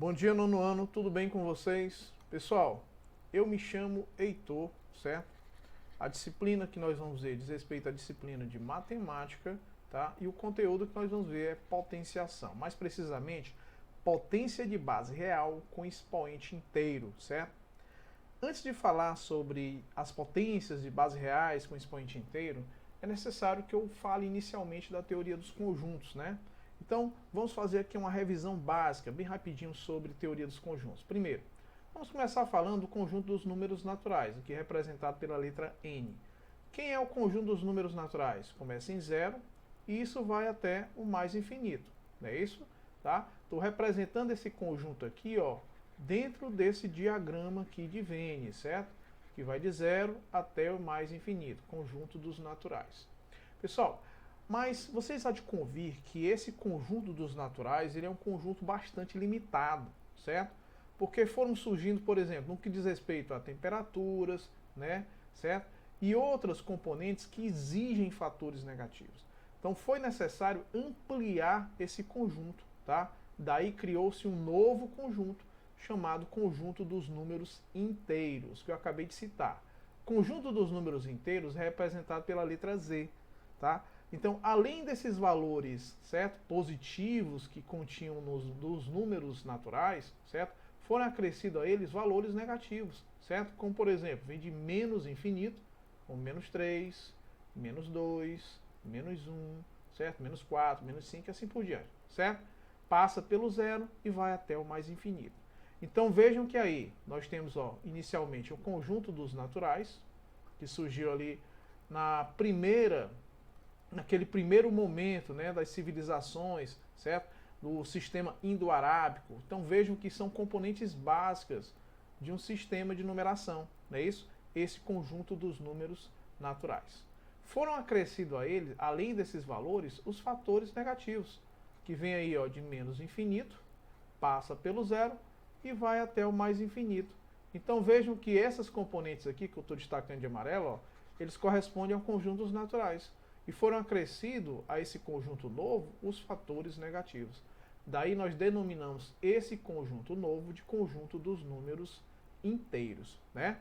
Bom dia, nono ano, tudo bem com vocês? Pessoal, eu me chamo Heitor, certo? A disciplina que nós vamos ver diz respeito à disciplina de matemática, tá? E o conteúdo que nós vamos ver é potenciação. Mais precisamente, potência de base real com expoente inteiro, certo? Antes de falar sobre as potências de base reais com expoente inteiro, é necessário que eu fale inicialmente da teoria dos conjuntos, né? Então, vamos fazer aqui uma revisão básica, bem rapidinho, sobre teoria dos conjuntos. Primeiro, vamos começar falando do conjunto dos números naturais, aqui representado pela letra N. Quem é o conjunto dos números naturais? Começa em zero e isso vai até o mais infinito, não é isso? Tá? Estou representando esse conjunto aqui, ó, dentro desse diagrama aqui de Venn, certo? Que vai de zero até o mais infinito, conjunto dos naturais. Pessoal, mas vocês há de convir que esse conjunto dos naturais ele é um conjunto bastante limitado, certo? Porque foram surgindo, por exemplo, no que diz respeito a temperaturas, né, certo? E outras componentes que exigem fatores negativos. Então foi necessário ampliar esse conjunto, tá? Daí criou-se um novo conjunto, chamado conjunto dos números inteiros, que eu acabei de citar. Conjunto dos números inteiros é representado pela letra Z, tá? Então, além desses valores, certo, positivos que continham dos números naturais, certo, foram acrescidos a eles valores negativos, certo? Como, por exemplo, vem de menos infinito, como menos 3, menos 2, menos 1, certo? Menos 4, menos 5 e assim por diante, certo? Passa pelo zero e vai até o mais infinito. Então vejam que aí nós temos, ó, inicialmente o conjunto dos naturais, que surgiu ali naquele primeiro momento, né, das civilizações, certo? Do sistema indo-arábico. Então vejam que são componentes básicas de um sistema de numeração, não é isso? Esse conjunto dos números naturais. Foram acrescidos a ele, além desses valores, os fatores negativos, que vem aí, ó, de menos infinito, passa pelo zero e vai até o mais infinito. Então vejam que essas componentes aqui, que eu estou destacando de amarelo, ó, eles correspondem ao conjunto dos naturais. E foram acrescidos a esse conjunto novo os fatores negativos. Daí nós denominamos esse conjunto novo de conjunto dos números inteiros, né?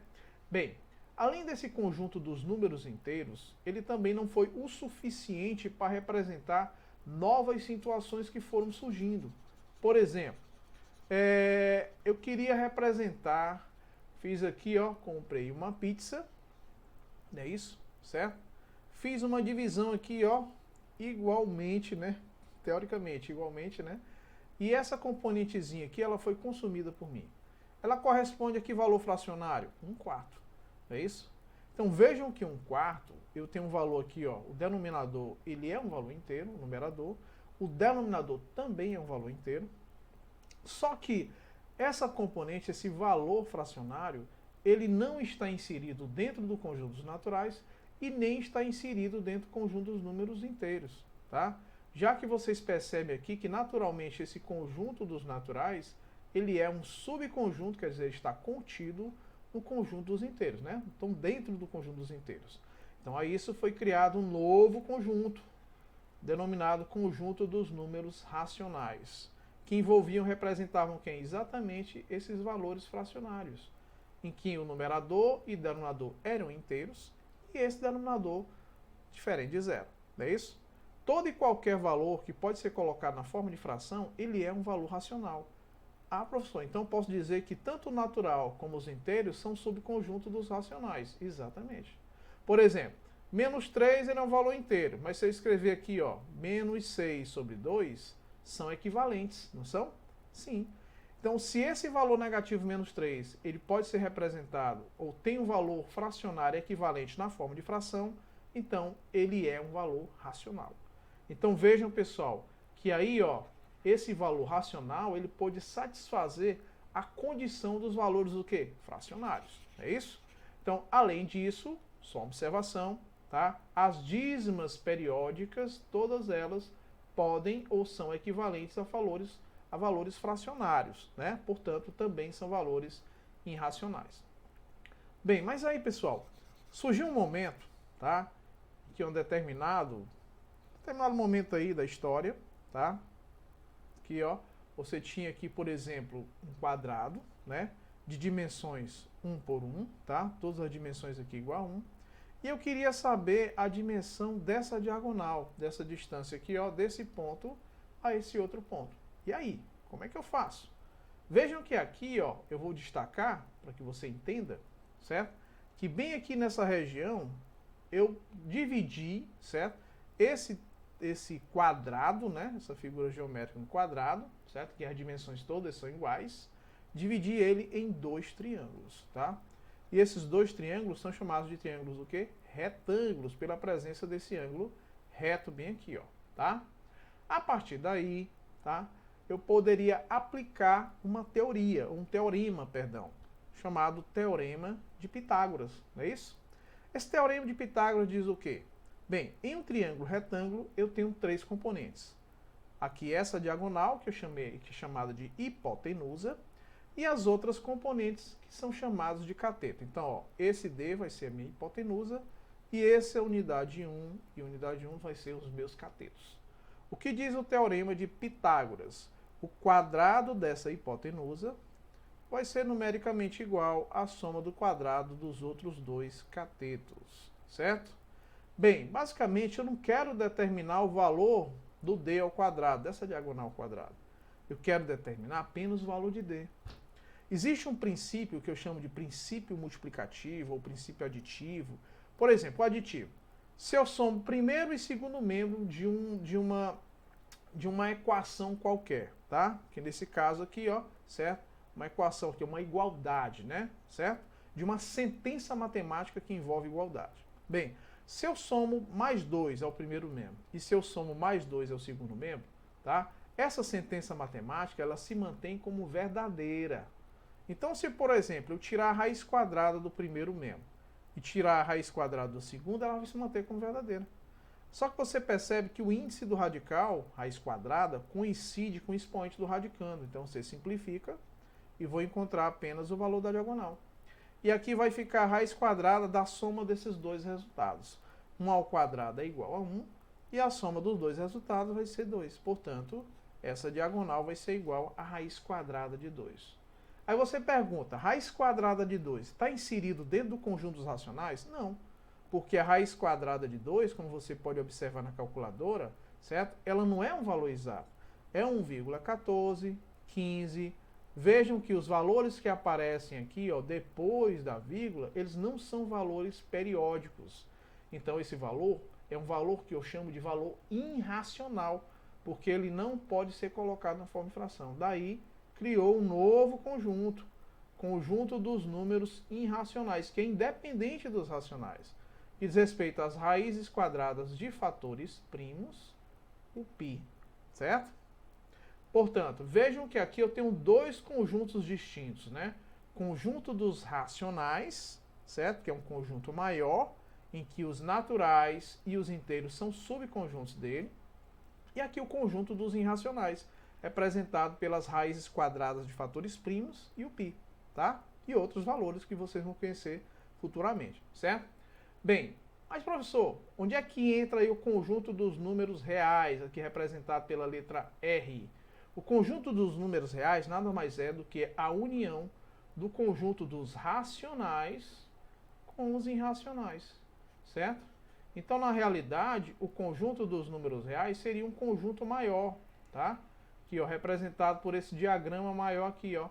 Bem, além desse conjunto dos números inteiros, ele também não foi o suficiente para representar novas situações que foram surgindo. Por exemplo, eu queria representar, fiz aqui, ó, comprei uma pizza, não é isso? Certo? Fiz uma divisão aqui, ó, igualmente, né? Teoricamente, igualmente, né? E essa componentezinha aqui, ela foi consumida por mim. Ela corresponde a que valor fracionário? 1/4, não é isso? Então vejam que 1/4, eu tenho um valor aqui, ó, o denominador, ele é um valor inteiro, o numerador, o denominador também é um valor inteiro, só que essa componente, esse valor fracionário, ele não está inserido dentro do conjunto dos naturais e nem está inserido dentro do conjunto dos números inteiros, tá? Já que vocês percebem aqui que naturalmente esse conjunto dos naturais, ele é um subconjunto, quer dizer, está contido no conjunto dos inteiros, né? Então dentro do conjunto dos inteiros. Então a isso foi criado um novo conjunto, denominado conjunto dos números racionais, que representavam quem? Exatamente esses valores fracionários, em que o numerador e denominador eram inteiros, e esse denominador diferente de zero, não é isso? Todo e qualquer valor que pode ser colocado na forma de fração, ele é um valor racional. Ah, professor, então posso dizer que tanto o natural como os inteiros são subconjunto dos racionais. Exatamente. Por exemplo, menos 3 ele é um valor inteiro, mas se eu escrever aqui, ó, menos 6 sobre 2, são equivalentes, não são? Sim. Então, se esse valor negativo menos 3, ele pode ser representado ou tem um valor fracionário equivalente na forma de fração, então ele é um valor racional. Então vejam, pessoal, que aí, ó, esse valor racional, ele pode satisfazer a condição dos valores do quê? Fracionários, é isso? Então, além disso, só observação, tá? As dízimas periódicas, todas elas podem ou são equivalentes a valores fracionários, né? Portanto, também são valores irracionais. Bem, mas aí, pessoal, surgiu um momento, tá? Que um determinado momento aí da história, tá? Aqui, ó, você tinha aqui, por exemplo, um quadrado, né, de dimensões 1 por 1, tá? Todas as dimensões aqui igual a 1. E eu queria saber a dimensão dessa diagonal, dessa distância aqui, ó, desse ponto a esse outro ponto. E aí, como é que eu faço? Vejam que aqui, ó, eu vou destacar, para que você entenda, certo? Que bem aqui nessa região, eu dividi, certo? Esse quadrado, né? Essa figura geométrica no quadrado, certo? Que as dimensões todas são iguais. Dividi ele em dois triângulos, tá? E esses dois triângulos são chamados de triângulos o quê? Retângulos, pela presença desse ângulo reto bem aqui, ó, tá? A partir daí, tá? Eu poderia aplicar uma teoria, um teorema, perdão, chamado Teorema de Pitágoras, não é isso? Esse Teorema de Pitágoras diz o quê? Bem, em um triângulo retângulo eu tenho três componentes. Aqui essa diagonal, que eu chamei, que é chamada de hipotenusa, e as outras componentes que são chamados de cateto. Então, ó, esse D vai ser a minha hipotenusa e esse é a unidade 1 e a unidade 1 vai ser os meus catetos. O que diz o teorema de Pitágoras? O quadrado dessa hipotenusa vai ser numericamente igual à soma do quadrado dos outros dois catetos, certo? Bem, basicamente eu não quero determinar o valor do D ao quadrado, dessa diagonal ao quadrado. Eu quero determinar apenas o valor de D. Existe um princípio que eu chamo de princípio multiplicativo ou princípio aditivo. Por exemplo, o aditivo. Se eu somo o primeiro e segundo membro de uma equação qualquer, tá? Que nesse caso aqui, ó, certo? Uma equação que é uma igualdade, né? Certo? De uma sentença matemática que envolve igualdade. Bem, se eu somo mais 2 ao primeiro membro e se eu somo mais 2 ao segundo membro, tá? Essa sentença matemática, ela se mantém como verdadeira. Então, se, por exemplo, eu tirar a raiz quadrada do primeiro membro e tirar a raiz quadrada do segundo, ela vai se manter como verdadeira. Só que você percebe que o índice do radical, raiz quadrada, coincide com o expoente do radicando. Então, você simplifica e vou encontrar apenas o valor da diagonal. E aqui vai ficar a raiz quadrada da soma desses dois resultados. 1 ao quadrado é igual a 1 e a soma dos dois resultados vai ser 2. Portanto, essa diagonal vai ser igual à raiz quadrada de 2. Aí você pergunta, raiz quadrada de 2 está inserido dentro do conjunto dos racionais? Não, porque a raiz quadrada de 2, como você pode observar na calculadora, certo? Ela não é um valor exato, é 1,14, 15. Vejam que os valores que aparecem aqui, ó, depois da vírgula, eles não são valores periódicos. Então esse valor é um valor que eu chamo de valor irracional, porque ele não pode ser colocado na forma de fração. Daí criou um novo conjunto, conjunto dos números irracionais, que é independente dos racionais, que diz respeito às raízes quadradas de fatores primos, o π, certo? Portanto, vejam que aqui eu tenho dois conjuntos distintos, né? Conjunto dos racionais, certo? Que é um conjunto maior, em que os naturais e os inteiros são subconjuntos dele, e aqui o conjunto dos irracionais, representado pelas raízes quadradas de fatores primos e o π, tá? E outros valores que vocês vão conhecer futuramente, certo? Bem, mas professor, onde é que entra aí o conjunto dos números reais, aqui representado pela letra R? O conjunto dos números reais nada mais é do que a união do conjunto dos racionais com os irracionais, certo? Então, na realidade, o conjunto dos números reais seria um conjunto maior, tá? Aqui, ó, representado por esse diagrama maior aqui, ó,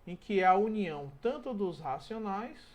em que é a união tanto dos racionais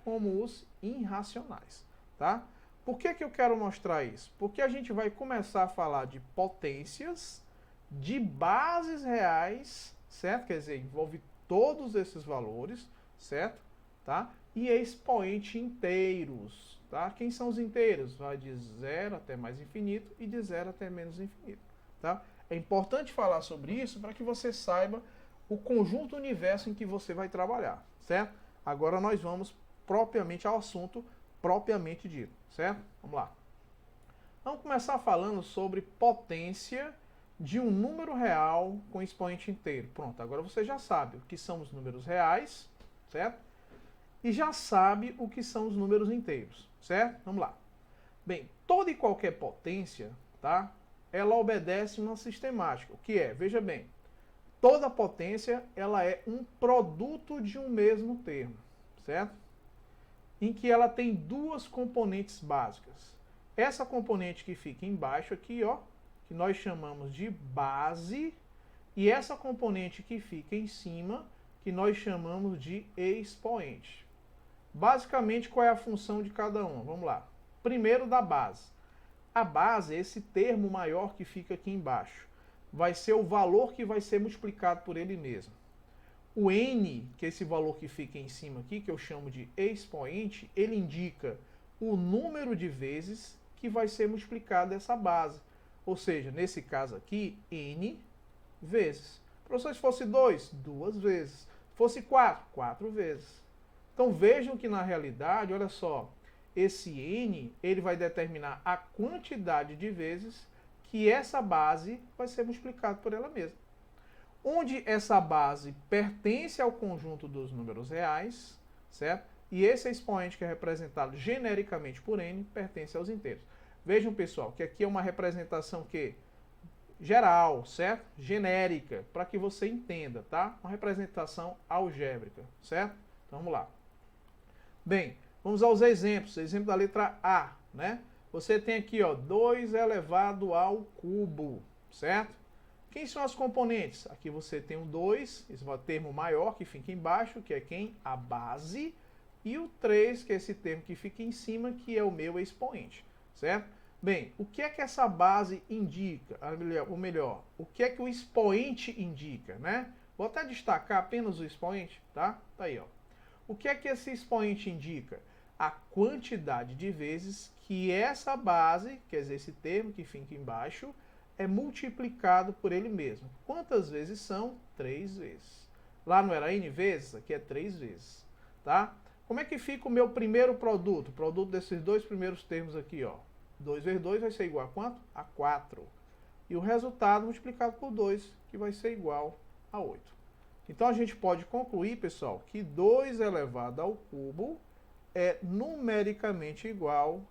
como os irracionais, tá? Por que que eu quero mostrar isso? Porque a gente vai começar a falar de potências, de bases reais, certo? Quer dizer, envolve todos esses valores, certo? Tá? E expoente inteiros, tá? Quem são os inteiros? Vai de 0 até mais infinito e de 0 até menos infinito, tá? É importante falar sobre isso para que você saiba o conjunto universo em que você vai trabalhar, certo? Agora nós vamos propriamente ao assunto propriamente dito, certo? Vamos lá. Vamos começar falando sobre potência de um número real com expoente inteiro. Pronto, agora você já sabe o que são os números reais, certo? E já sabe o que são os números inteiros, certo? Vamos lá. Bem, toda e qualquer potência, tá? Ela obedece uma sistemática. O que é? Veja bem, toda potência ela é um produto de um mesmo termo, certo? Em que ela tem duas componentes básicas. Essa componente que fica embaixo aqui, ó, que nós chamamos de base, e essa componente que fica em cima, que nós chamamos de expoente. Basicamente, qual é a função de cada um? Vamos lá. Primeiro, da base. A base é esse termo maior que fica aqui embaixo. Vai ser o valor que vai ser multiplicado por ele mesmo. O n, que é esse valor que fica em cima aqui, que eu chamo de expoente, ele indica o número de vezes que vai ser multiplicado essa base. Ou seja, nesse caso aqui, n vezes. Professor, se fosse 2, 2 vezes. Se fosse 4, 4 vezes. Então vejam que na realidade, olha só, esse n, ele vai determinar a quantidade de vezes que essa base vai ser multiplicada por ela mesma. Onde essa base pertence ao conjunto dos números reais, certo? E esse expoente, que é representado genericamente por n, pertence aos inteiros. Vejam, pessoal, que aqui é uma representação que geral, certo? Genérica, para que você entenda, tá? Uma representação algébrica, certo? Então vamos lá. Bem, vamos aos exemplos. Exemplo da letra A, né? Você tem aqui, ó, 2 elevado ao cubo, certo? Quem são as componentes? Aqui você tem o 2, esse é o termo maior que fica embaixo, que é quem? A base. E o 3, que é esse termo que fica em cima, que é o meu expoente, certo? Bem, o que é que essa base indica? Ou melhor, o que é que o expoente indica, né? Vou até destacar apenas o expoente, tá? Tá aí, ó. O que é que esse expoente indica? A quantidade de vezes que essa base, quer dizer, esse termo que fica embaixo, é multiplicado por ele mesmo. Quantas vezes são? 3 vezes. Lá não era n vezes? Aqui é 3 vezes, tá? Como é que fica o meu primeiro produto? O produto desses dois primeiros termos aqui, ó. 2 vezes 2 vai ser igual a quanto? A 4. E o resultado multiplicado por 2, que vai ser igual a 8. Então a gente pode concluir, pessoal, que 2 elevado ao cubo é numericamente igual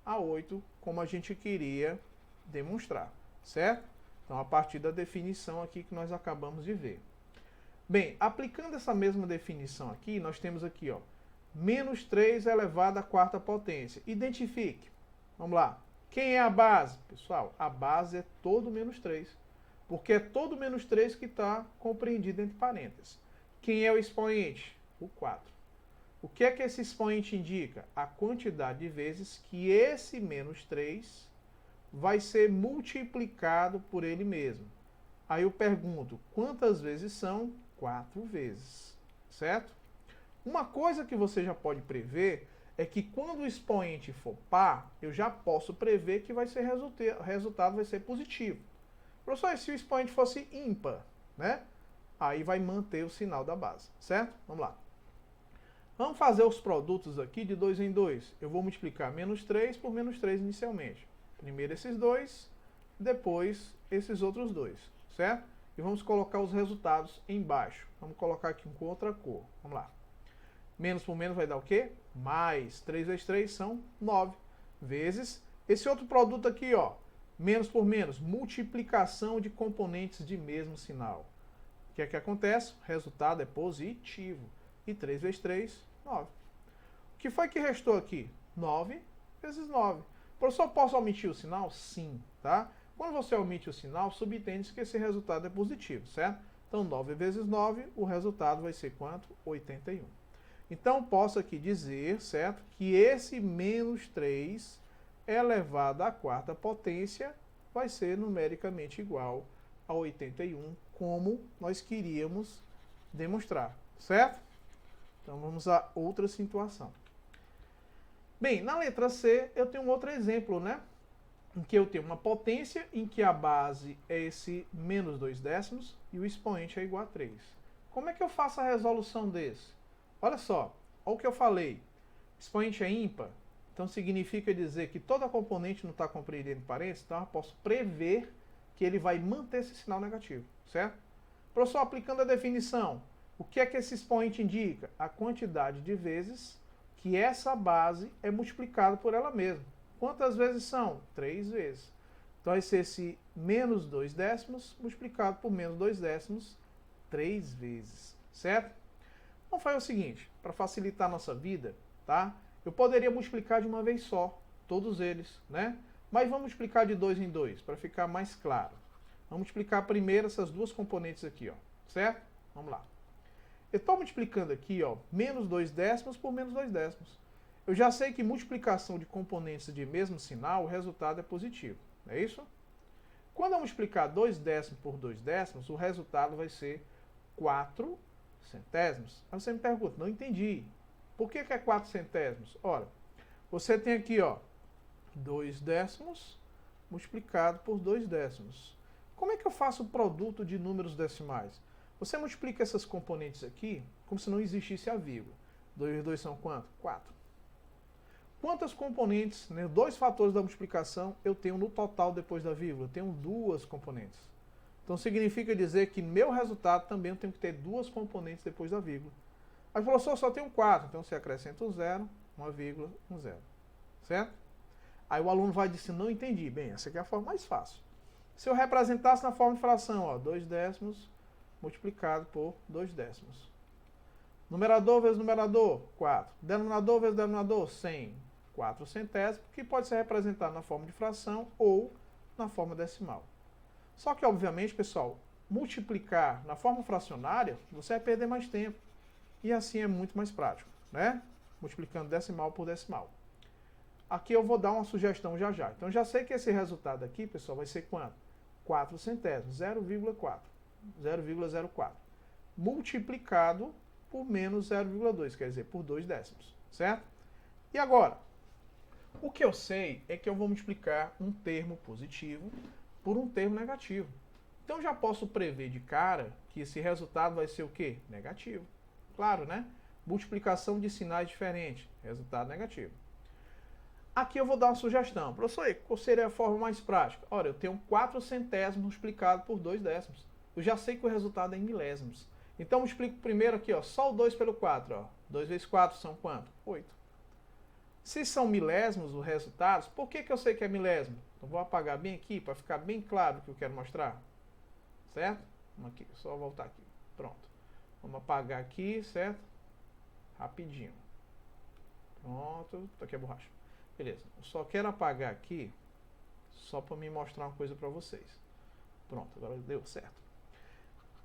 a 8, como a gente queria demonstrar, certo? Então, a partir da definição aqui que nós acabamos de ver. Bem, aplicando essa mesma definição aqui, nós temos aqui, ó, menos 3 elevado à quarta potência. Identifique. Vamos lá. Quem é a base? Pessoal, a base é todo menos 3. Porque é todo menos 3 que está compreendido entre parênteses. Quem é o expoente? O 4. O que é que esse expoente indica? A quantidade de vezes que esse menos 3 vai ser multiplicado por ele mesmo. Aí eu pergunto, quantas vezes são? 4 vezes, certo? Uma coisa que você já pode prever é que quando o expoente for par, eu já posso prever que vai ser o resultado vai ser positivo. Professor, se o expoente fosse ímpar, né? Aí vai manter o sinal da base, certo? Vamos lá. Vamos fazer os produtos aqui de 2 em 2. Eu vou multiplicar menos 3 por menos 3 inicialmente. Primeiro esses dois, depois esses outros dois, certo? E vamos colocar os resultados embaixo. Vamos colocar aqui com outra cor. Vamos lá. Menos por menos vai dar o quê? Mais. 3 vezes 3 são 9. Vezes esse outro produto aqui, ó. Menos por menos, multiplicação de componentes de mesmo sinal. O que é que acontece? O resultado é positivo. E 3 vezes 3, 9. O que foi que restou aqui? 9 vezes 9. Professor, posso omitir o sinal? Sim, tá? Quando você omite o sinal, subentende-se que esse resultado é positivo, certo? Então, 9 vezes 9, o resultado vai ser quanto? 81. Então, posso aqui dizer, certo, que esse menos 3 elevado à quarta potência vai ser numericamente igual a 81, como nós queríamos demonstrar, certo? Então, vamos a outra situação. Bem, na letra C, eu tenho um outro exemplo, né? Em que eu tenho uma potência em que a base é esse menos 2 décimos e o expoente é igual a 3. Como é que eu faço a resolução desse? Olha só, olha o que eu falei. Expoente é ímpar, então significa dizer que toda componente não está compreendendo parênteses, então eu posso prever que ele vai manter esse sinal negativo, certo? Professor, aplicando a definição, o que é que esse expoente indica? A quantidade de vezes que essa base é multiplicada por ela mesma. Quantas vezes são? 3 vezes. Então vai ser esse menos 2 décimos multiplicado por menos 2 décimos 3 vezes, certo? Vamos fazer o seguinte, para facilitar a nossa vida, tá? Eu poderia multiplicar de uma vez só, todos eles, né? Mas vamos multiplicar de 2 em 2, para ficar mais claro. Vamos multiplicar primeiro essas duas componentes aqui, ó, certo? Vamos lá. Eu estou multiplicando aqui, ó, menos 2 décimos por menos 2 décimos. Eu já sei que multiplicação de componentes de mesmo sinal, o resultado é positivo, não é isso? Quando eu multiplicar 2 décimos por 2 décimos, o resultado vai ser 4 centésimos. Aí você me pergunta, não entendi. Por que é 4 centésimos? Ora, você tem aqui, ó, 2 décimos multiplicado por 2 décimos. Como é que eu faço o produto de números decimais? Você multiplica essas componentes aqui como se não existisse a vírgula. 2 vezes 2 são quanto? 4. Quantas componentes, né, dois fatores da multiplicação, eu tenho no total depois da vírgula? Eu tenho 2 componentes. Então significa dizer que meu resultado também eu tenho que ter 2 componentes depois da vírgula. Aí falou, só tenho 4, então você acrescenta um zero, uma vírgula, um zero. Certo? Aí o aluno vai dizer, não entendi. Bem, essa aqui é a forma mais fácil. Se eu representasse na forma de fração, ó, 2 décimos multiplicado por 2 décimos. Numerador vezes numerador, 4. Denominador vezes denominador, 100. 4 centésimos, que pode ser representado na forma de fração ou na forma decimal. Só que, obviamente, pessoal, multiplicar na forma fracionária, você vai perder mais tempo. E assim é muito mais prático, né? Multiplicando decimal por decimal. Aqui eu vou dar uma sugestão já já. Então, já sei que esse resultado aqui, pessoal, vai ser quanto? 4 centésimos, 0,4. 0,04. Multiplicado por menos 0,2, quer dizer, por 2 décimos, certo? E agora, o que eu sei é que eu vou multiplicar um termo positivo por um termo negativo. Então já posso prever de cara que esse resultado vai ser o quê? Negativo. Claro, né? Multiplicação de sinais diferentes, resultado negativo. Aqui eu vou dar uma sugestão. Professor, qual seria a forma mais prática? Olha, eu tenho 4 centésimos multiplicado por 2 décimos. Eu já sei que o resultado é em milésimos. Então eu multiplico primeiro aqui, ó, só o 2 pelo 4. Ó. 2 vezes 4 são quanto? 8. Se são milésimos os resultados, por que eu sei que é milésimo? Então vou apagar bem aqui para ficar bem claro o que eu quero mostrar. Certo? Vamos aqui, só voltar aqui. Pronto. Vamos apagar aqui, certo? Rapidinho. Pronto. Tá aqui a borracha. Beleza. Eu só quero apagar aqui só para me mostrar uma coisa para vocês. Pronto, agora deu certo.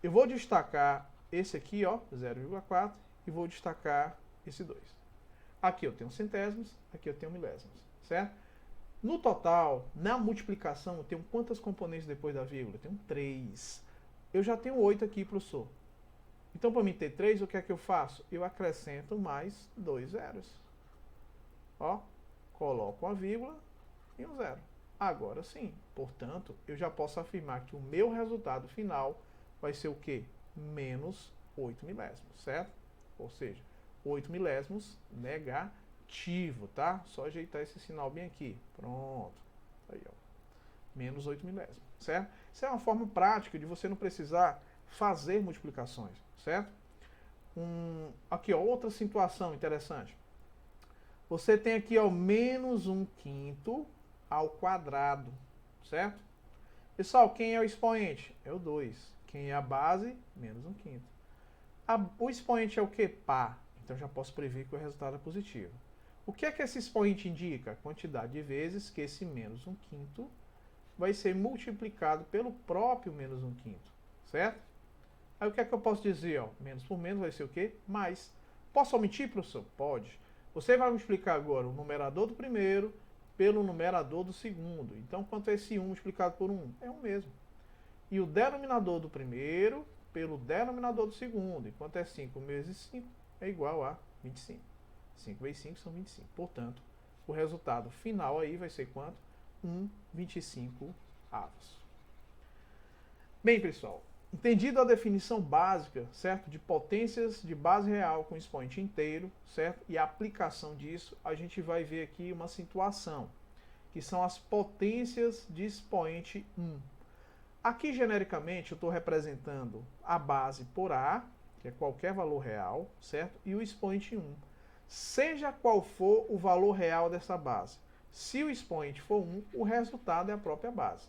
Eu vou destacar esse aqui, ó, 0,4, e vou destacar esse 2. Aqui eu tenho centésimos, aqui eu tenho milésimos, certo? No total, na multiplicação, eu tenho quantas componentes depois da vírgula? Eu tenho 3. Eu já tenho 8 aqui, professor. Então, para mim ter 3, o que é que eu faço? Eu acrescento mais 2 zeros. Ó, coloco uma vírgula e um zero. Agora sim, portanto, eu já posso afirmar que o meu resultado final vai ser o quê? Menos 8 milésimos, certo? Ou seja, 8 milésimos negativo, tá? Só ajeitar esse sinal bem aqui. Pronto. Aí, ó. Menos 8 milésimos, certo? Isso é uma forma prática de você não precisar fazer multiplicações, certo? Aqui, ó, outra situação interessante. Você tem aqui, ó, menos 1/5 ao quadrado, certo? Pessoal, quem é o expoente? É o 2. Quem é a base? Menos 1/5. O expoente é o quê? Par. Então já posso prever que o resultado é positivo. O que é que esse expoente indica? A quantidade de vezes que esse menos 1/5 vai ser multiplicado pelo próprio menos 1/5, certo? Aí o que é que eu posso dizer? Ó, menos por menos vai ser o quê? Mais. Posso omitir, professor? Pode. Você vai multiplicar agora o numerador do primeiro pelo numerador do segundo. Então, quanto é esse 1 multiplicado por 1? É 1 mesmo. E o denominador do primeiro pelo denominador do segundo. E quanto é 5 vezes 5? É igual a 25. 5 vezes 5 são 25. Portanto, o resultado final aí vai ser quanto? 1/25 avos. Bem, pessoal, entendido a definição básica, certo, de potências de base real com expoente inteiro, certo, e a aplicação disso, a gente vai ver aqui uma situação, que são as potências de expoente 1. Aqui, genericamente, eu estou representando a base por A, que é qualquer valor real, certo, e o expoente 1. Seja qual for o valor real dessa base. Se o expoente for 1, o resultado é a própria base.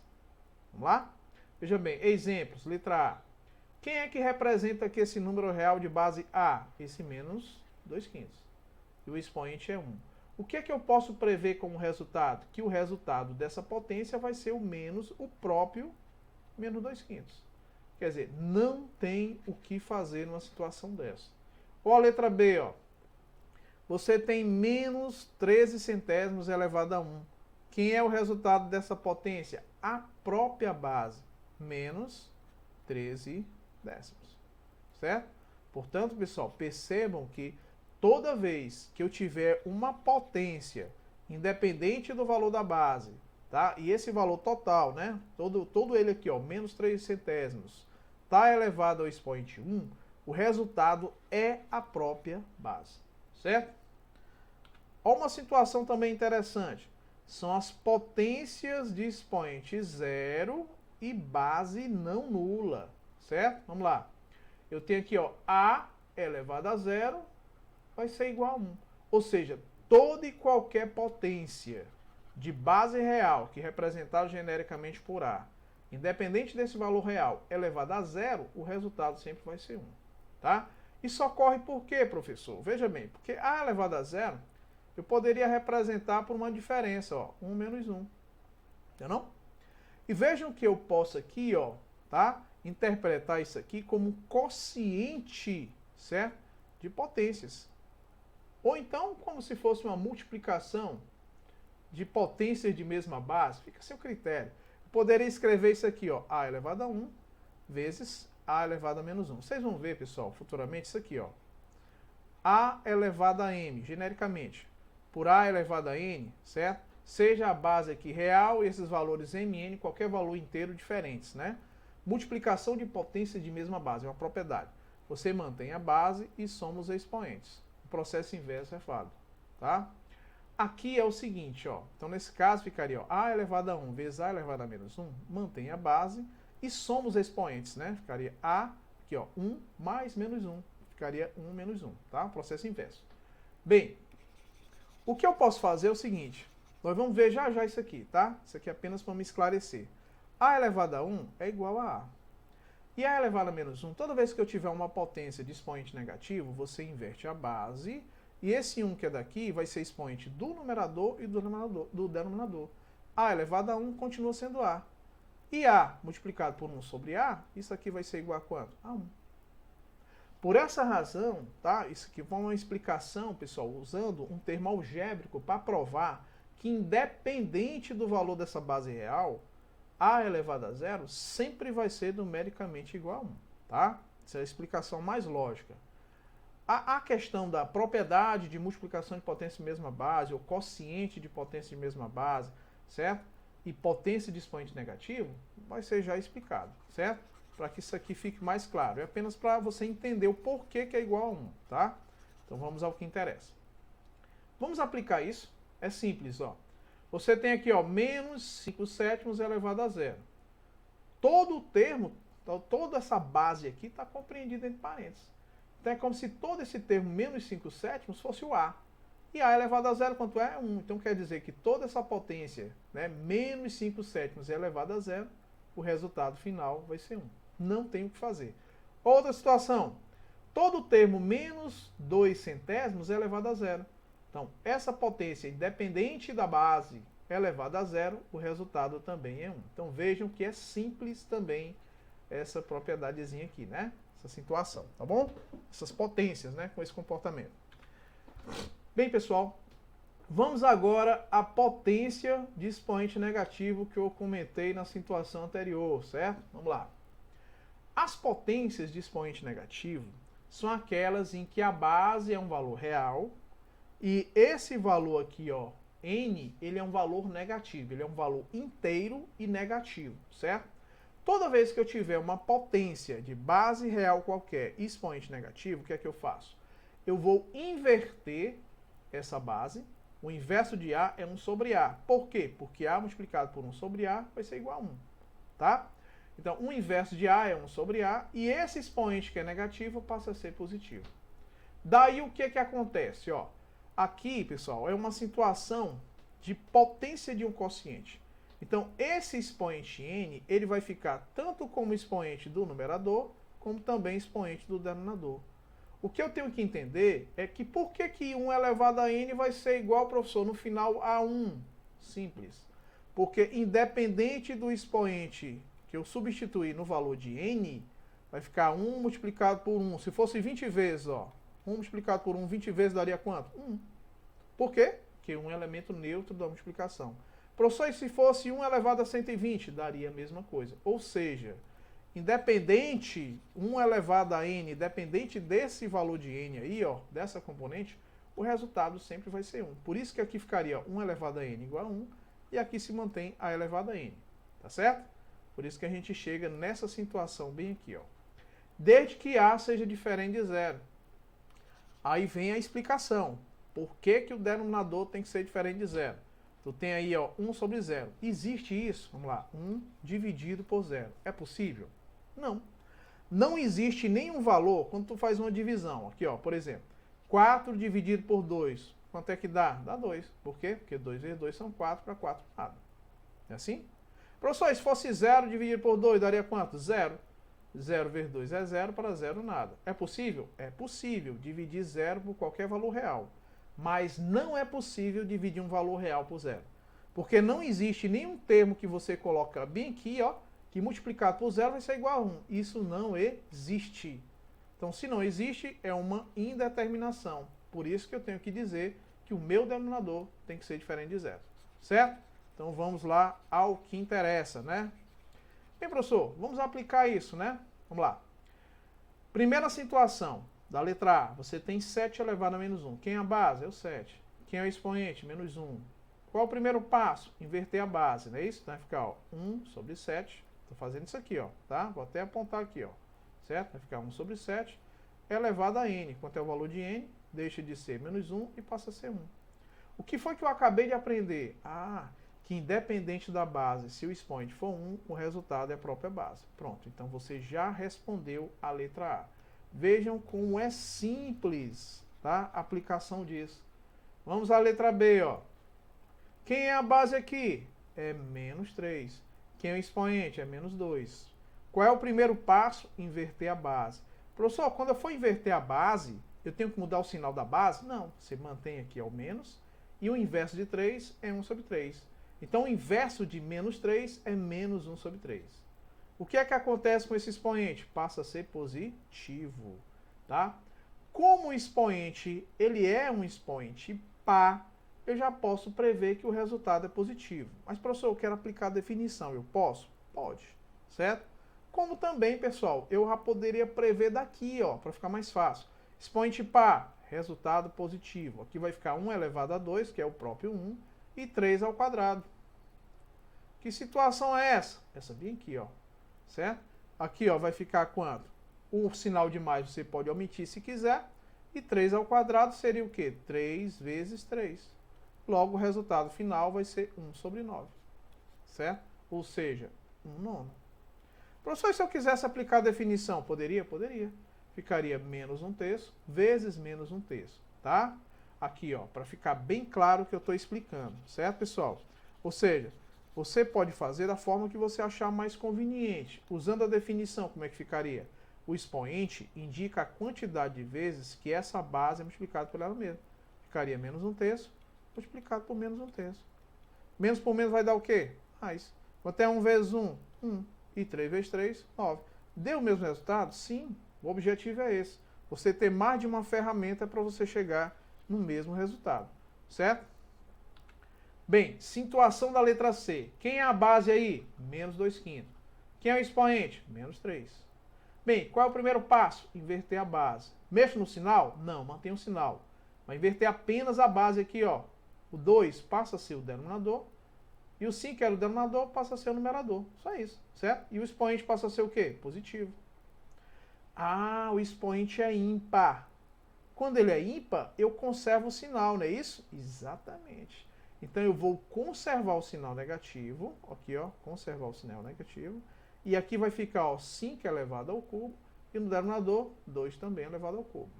Vamos lá? Veja bem, exemplos. Letra A. Quem é que representa aqui esse número real de base A? Esse menos 2/5. E o expoente é 1. O que é que eu posso prever como resultado? Que o resultado dessa potência vai ser o menos o próprio menos 2/5. Quer dizer, não tem o que fazer numa situação dessa. Ou a letra B, ó. Você tem menos 13 centésimos elevado a 1. Quem é o resultado dessa potência? A própria base, menos 13 décimos. Certo? Portanto, pessoal, percebam que toda vez que eu tiver uma potência, independente do valor da base, tá? E esse valor total, né? Todo ele aqui, ó, menos 3 centésimos, tá elevado ao expoente 1, o resultado é a própria base. Certo? Olha uma situação também interessante. São as potências de expoente 0 e base não nula. Certo? Vamos lá. Eu tenho aqui, ó, A elevado a 0 vai ser igual a 1. Ou seja, toda e qualquer potência de base real, que é representada genericamente por A, independente desse valor real elevado a 0, o resultado sempre vai ser 1. Tá? Isso ocorre por quê, professor? Veja bem, porque A elevado a 0, eu poderia representar por uma diferença, ó, 1 menos 1. Entendeu? E vejam que eu posso aqui, ó, tá? Interpretar isso aqui como um quociente, certo? De potências. Ou então, como se fosse uma multiplicação de potências de mesma base, fica a seu critério. Eu poderia escrever isso aqui, ó, A elevado a 1 vezes A elevado a menos 1. Vocês vão ver, pessoal, futuramente isso aqui, ó. A elevado a M, genericamente, por A elevado a N, certo? Seja a base aqui real e esses valores MN, qualquer valor inteiro diferentes, né? Multiplicação de potência de mesma base, é uma propriedade. Você mantém a base e soma os expoentes. O processo inverso é válido, tá? Aqui é o seguinte, ó. Então, nesse caso, ficaria, ó, A elevado a 1 vezes A elevado a menos 1, mantém a base e soma os expoentes, né? Ficaria A, aqui, ó, 1 mais menos 1. Ficaria 1 menos 1, tá? Processo inverso. Bem, o que eu posso fazer é o seguinte. Nós vamos ver já já isso aqui, tá? Isso aqui é apenas para me esclarecer. A elevado a 1 é igual a A. E A elevado a menos 1, toda vez que eu tiver uma potência de expoente negativo, você inverte a base, e esse 1 que é daqui vai ser expoente do numerador e do denominador. A elevado a 1 continua sendo A. E A multiplicado por 1 sobre A, isso aqui vai ser igual a quanto? A 1. Por essa razão, tá? Isso aqui foi uma explicação, pessoal, usando um termo algébrico para provar que independente do valor dessa base real, A elevado a 0 sempre vai ser numericamente igual a 1, tá? Essa é a explicação mais lógica. A questão da propriedade de multiplicação de potência de mesma base, ou quociente de potência de mesma base, certo? E potência de expoente negativo, vai ser já explicado, certo? Para que isso aqui fique mais claro. É apenas para você entender o porquê que é igual a 1, tá? Então vamos ao que interessa. Vamos aplicar isso. É simples, ó. Você tem aqui, ó, menos 5 sétimos elevado a 0. Todo o termo, toda essa base aqui está compreendida entre parênteses. Então é como se todo esse termo menos 5 sétimos fosse o A. E A elevado a 0, quanto é? 1. Então quer dizer que toda essa potência, né, menos 5 sétimos elevado a 0, o resultado final vai ser 1. Não tem o que fazer. Outra situação. Todo o termo menos 2 centésimos é elevado a 0. Então, essa potência, independente da base, elevada a 0, o resultado também é 1. Então, vejam que é simples também essa propriedadezinha aqui, né? Essa situação, tá bom? Essas potências, né? Com esse comportamento. Bem, pessoal, vamos agora à potência de expoente negativo que eu comentei na situação anterior, certo? Vamos lá. As potências de expoente negativo são aquelas em que a base é um valor real e esse valor aqui, ó, n, ele é um valor negativo, ele é um valor inteiro e negativo, certo? Toda vez que eu tiver uma potência de base real qualquer e expoente negativo, o que é que eu faço? Eu vou inverter essa base, o inverso de A é 1 sobre A. Por quê? Porque A multiplicado por 1 sobre A vai ser igual a 1, tá? Então, o inverso de A é 1 sobre A e esse expoente que é negativo passa a ser positivo. Daí o que é que acontece, ó? Aqui, pessoal, é uma situação de potência de um quociente. Então, esse expoente n, ele vai ficar tanto como expoente do numerador como também expoente do denominador. O que eu tenho que entender é que por que 1 elevado a n vai ser igual, professor, no final a 1? Simples. Porque independente do expoente que eu substituir no valor de n, vai ficar 1 multiplicado por 1. Se fosse 20 vezes, ó, 1 multiplicado por 1, 20 vezes daria quanto? 1. Por quê? Porque 1 é um elemento neutro da multiplicação. Professor, e se fosse 1 elevado a 120? Daria a mesma coisa. Ou seja, independente, 1 elevado a n, independente desse valor de n aí, ó, dessa componente, o resultado sempre vai ser 1. Por isso que aqui ficaria 1 elevado a n igual a 1, e aqui se mantém a elevado a n. Tá certo? Por isso que a gente chega nessa situação bem aqui, ó. Desde que a seja diferente de zero. Aí vem a explicação. Por que o denominador tem que ser diferente de zero? Tu tem aí, ó, 1 sobre 0. Existe isso? Vamos lá. 1 dividido por 0. É possível? Não. Não existe nenhum valor quando tu faz uma divisão. Aqui, ó, por exemplo, 4 dividido por 2. Quanto é que dá? Dá 2. Por quê? Porque 2 vezes 2 são 4, para 4 nada. É assim? Professor, se fosse 0 dividido por 2, daria quanto? 0. 0 vezes 2 é 0, para 0 nada. É possível? É possível dividir 0 por qualquer valor real. Mas não é possível dividir um valor real por 0. Porque não existe nenhum termo que você coloca bem aqui, ó, que multiplicado por 0 vai ser igual a 1. Isso não existe. Então, se não existe, é uma indeterminação. Por isso que eu tenho que dizer que o meu denominador tem que ser diferente de 0. Certo? Então, vamos lá ao que interessa, né? Bem, professor, vamos aplicar isso, né? Vamos lá. Primeira situação, da letra A, você tem 7 elevado a menos 1. Quem é a base? É o 7. Quem é o expoente? Menos 1. Qual é o primeiro passo? Inverter a base, não é isso? Então vai ficar, ó, 1 sobre 7. Estou fazendo isso aqui, ó, tá? Vou até apontar aqui, ó. Certo? Vai ficar 1 sobre 7 elevado a n. Quanto é o valor de n? Deixa de ser menos 1 e passa a ser 1. O que foi que eu acabei de aprender? Que independente da base, se o expoente for 1, o resultado é a própria base. Pronto, então você já respondeu a letra A. Vejam como é simples, tá? A aplicação disso. Vamos à letra B, ó. Quem é a base aqui? É menos 3. Quem é o expoente? É menos 2. Qual é o primeiro passo? Inverter a base. Professor, quando eu for inverter a base, eu tenho que mudar o sinal da base? Não, você mantém aqui ao menos, e o inverso de 3 é 1 sobre 3. Então, o inverso de menos 3 é menos 1 sobre 3. O que é que acontece com esse expoente? Passa a ser positivo, tá? Como o expoente, ele é um expoente par, eu já posso prever que o resultado é positivo. Mas, professor, eu quero aplicar a definição. Eu posso? Pode, certo? Como também, pessoal, eu já poderia prever daqui, ó, para ficar mais fácil. Expoente par, resultado positivo. Aqui vai ficar 1 elevado a 2, que é o próprio 1, e 3 ao quadrado. Que situação é essa? Essa bem aqui, ó. Certo? Aqui, ó, vai ficar quanto? O sinal de mais você pode omitir se quiser. E 3 ao quadrado seria o quê? 3 vezes 3. Logo, o resultado final vai ser 1 sobre 9. Certo? Ou seja, 1 nono. Professor, se eu quisesse aplicar a definição, poderia? Poderia. Ficaria menos 1 terço vezes menos 1 terço. Tá? Aqui, ó, para ficar bem claro o que eu estou explicando. Certo, pessoal? Ou seja, você pode fazer da forma que você achar mais conveniente. Usando a definição, como é que ficaria? O expoente indica a quantidade de vezes que essa base é multiplicada por ela mesma. Ficaria menos 1 terço multiplicado por menos 1 terço. Menos por menos vai dar o quê? Mais. Quanto é 1 vezes 1? 1. E 3 vezes 3, 9. Deu o mesmo resultado? Sim. O objetivo é esse. Você ter mais de uma ferramenta para você chegar no mesmo resultado. Certo? Bem, situação da letra C. Quem é a base aí? Menos 2 quintos. Quem é o expoente? Menos 3. Bem, qual é o primeiro passo? Inverter a base. Mexo no sinal? Não, mantenha o sinal. Vai inverter apenas a base aqui, ó. O 2 passa a ser o denominador. E o 5, que era o denominador, passa a ser o numerador. Só isso, certo? E o expoente passa a ser o quê? Positivo. O expoente é ímpar. Quando ele é ímpar, eu conservo o sinal, não é isso? Exatamente. Então, eu vou conservar o sinal negativo. Aqui, ó, conservar o sinal negativo. E aqui vai ficar, ó, 5 elevado ao cubo. E no denominador, 2 também elevado ao cubo.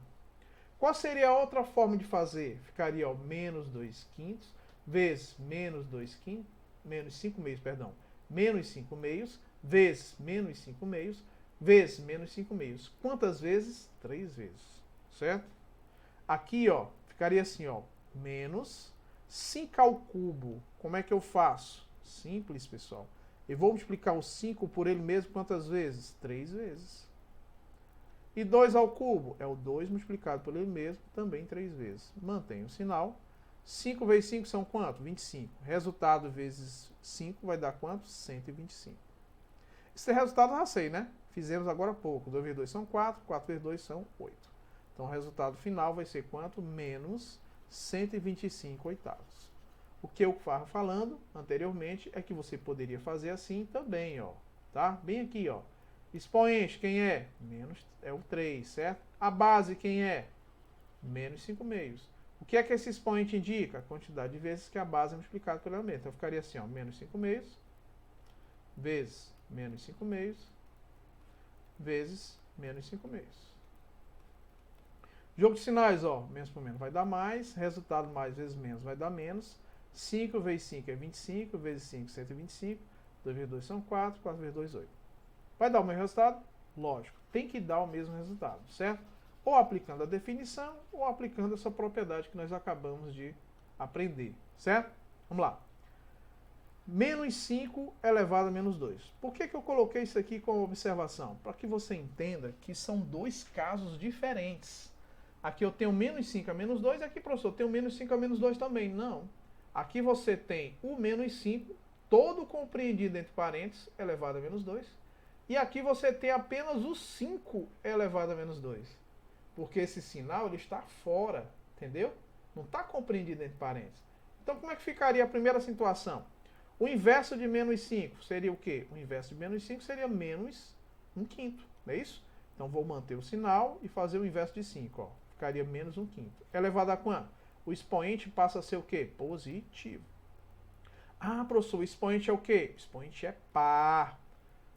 Qual seria a outra forma de fazer? Ficaria, ó, menos 2 quintos vezes menos 2 quintos, menos 5 meios, perdão, menos 5 meios, vezes menos 5 meios, vezes menos 5 meios. Quantas vezes? 3 vezes, certo? Aqui, ó, ficaria assim, ó, menos 5 ao cubo. Como é que eu faço? Simples, pessoal. Eu vou multiplicar o 5 por ele mesmo quantas vezes? 3 vezes. E 2 ao cubo é o 2 multiplicado por ele mesmo, também 3 vezes. Mantenho o sinal. 5 vezes 5 são quanto? 25. Resultado vezes 5 vai dar quanto? 125. Esse resultado eu já sei, né? Fizemos agora há pouco. 2 vezes 2 são 4, 4 vezes 2 são 8. Então o resultado final vai ser quanto? Menos 125 oitavos. O que eu estava falando anteriormente é que você poderia fazer assim também, ó. Tá? Bem aqui, ó. Expoente, quem é? Menos é o 3, certo? A base, quem é? Menos 5 meios. O que é que esse expoente indica? A quantidade de vezes que a base é multiplicada pelo elemento. Então ficaria assim, ó, menos 5 meios, vezes menos 5 meios, vezes menos 5 meios. Jogo de sinais, ó, menos por menos vai dar mais, resultado mais vezes menos vai dar menos. 5 vezes 5 é 25, vezes 5, 125, 2 vezes 2 são 4, 4 vezes 2, 8. Vai dar o mesmo resultado? Lógico, tem que dar o mesmo resultado, certo? Ou aplicando a definição, ou aplicando essa propriedade que nós acabamos de aprender, certo? Vamos lá. Menos 5 elevado a menos 2. Por que eu coloquei isso aqui como observação? Para que você entenda que são dois casos diferentes. Aqui eu tenho menos 5 a menos 2, e aqui, professor, eu tenho menos 5 a menos 2 também. Não. Aqui você tem o menos 5, todo compreendido entre parênteses, elevado a menos 2. E aqui você tem apenas o 5 elevado a menos 2. Porque esse sinal ele está fora, entendeu? Não está compreendido entre parênteses. Então como é que ficaria a primeira situação? O inverso de menos 5 seria o quê? O inverso de menos 5 seria menos 1/5, não é isso? Então vou manter o sinal e fazer o inverso de 5, ó. Ficaria menos 1/5. Elevado a quanto? O expoente passa a ser o quê? Positivo. Ah, professor, o expoente é o quê? O expoente é par.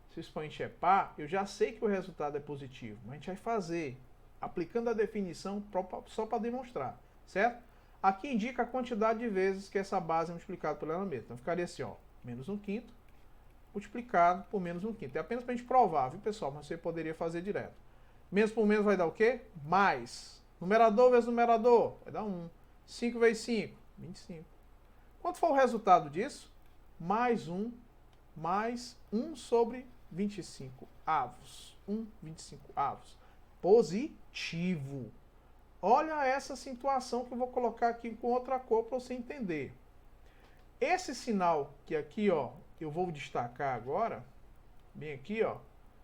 Se o expoente é par, eu já sei que o resultado é positivo, mas a gente vai fazer aplicando a definição só para demonstrar, certo? Aqui indica a quantidade de vezes que essa base é multiplicada pelo elemento. Então ficaria assim, ó, menos 1/5 multiplicado por menos 1/5. É apenas para a gente provar, viu, pessoal? Mas você poderia fazer direto. Menos por menos vai dar o quê? Mais. Numerador vezes numerador, vai dar 1. 5 vezes 5, 25. Quanto for o resultado disso? Mais 1 sobre 25 avos. 1/25 avos. Positivo. Olha essa situação que eu vou colocar aqui com outra cor para você entender. Esse sinal que aqui, ó, eu vou destacar agora, bem aqui, ó,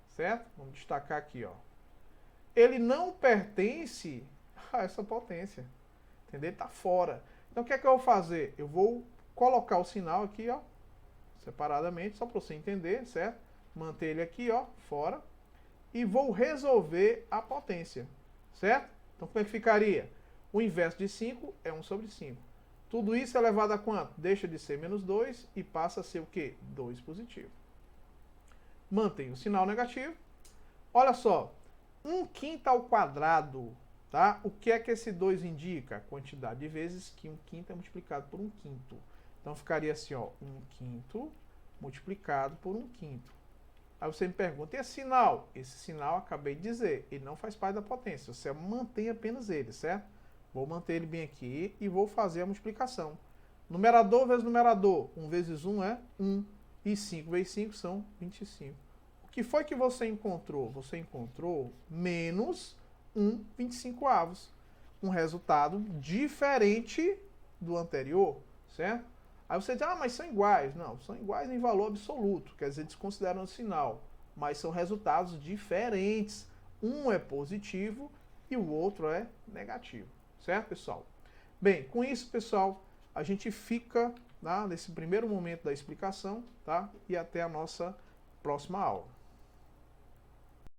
certo? Vamos destacar aqui, ó. Ele não pertence a essa potência, entendeu? Está fora. Então o que é que eu vou fazer? Eu vou colocar o sinal aqui, ó, separadamente, só para você entender, certo? Manter ele aqui, ó, fora. E vou resolver a potência, certo? Então como é que ficaria? O inverso de 5 é 1 sobre 5. Tudo isso é elevado a quanto? Deixa de ser menos 2 e passa a ser o quê? 2 positivo. Mantém o sinal negativo. Olha só, 1/5 ao quadrado, tá? O que é que esse 2 indica? A quantidade de vezes que 1/5 é multiplicado por 1/5. Então ficaria assim, ó, 1/5 multiplicado por 1/5. Aí você me pergunta, e esse sinal? Esse sinal, acabei de dizer, ele não faz parte da potência, você mantém apenas ele, certo? Vou manter ele bem aqui e vou fazer a multiplicação. Numerador vezes numerador, 1 vezes 1 é 1, e 5 vezes 5 são 25. O que foi que você encontrou? Você encontrou menos 1/25 avos. Um resultado diferente do anterior, certo? Aí você diz, ah, mas são iguais. Não, são iguais em valor absoluto, quer dizer, desconsideram o sinal. Mas são resultados diferentes. Um é positivo e o outro é negativo. Certo, pessoal? Bem, com isso, pessoal, a gente fica nesse primeiro momento da explicação, tá? E até a nossa próxima aula.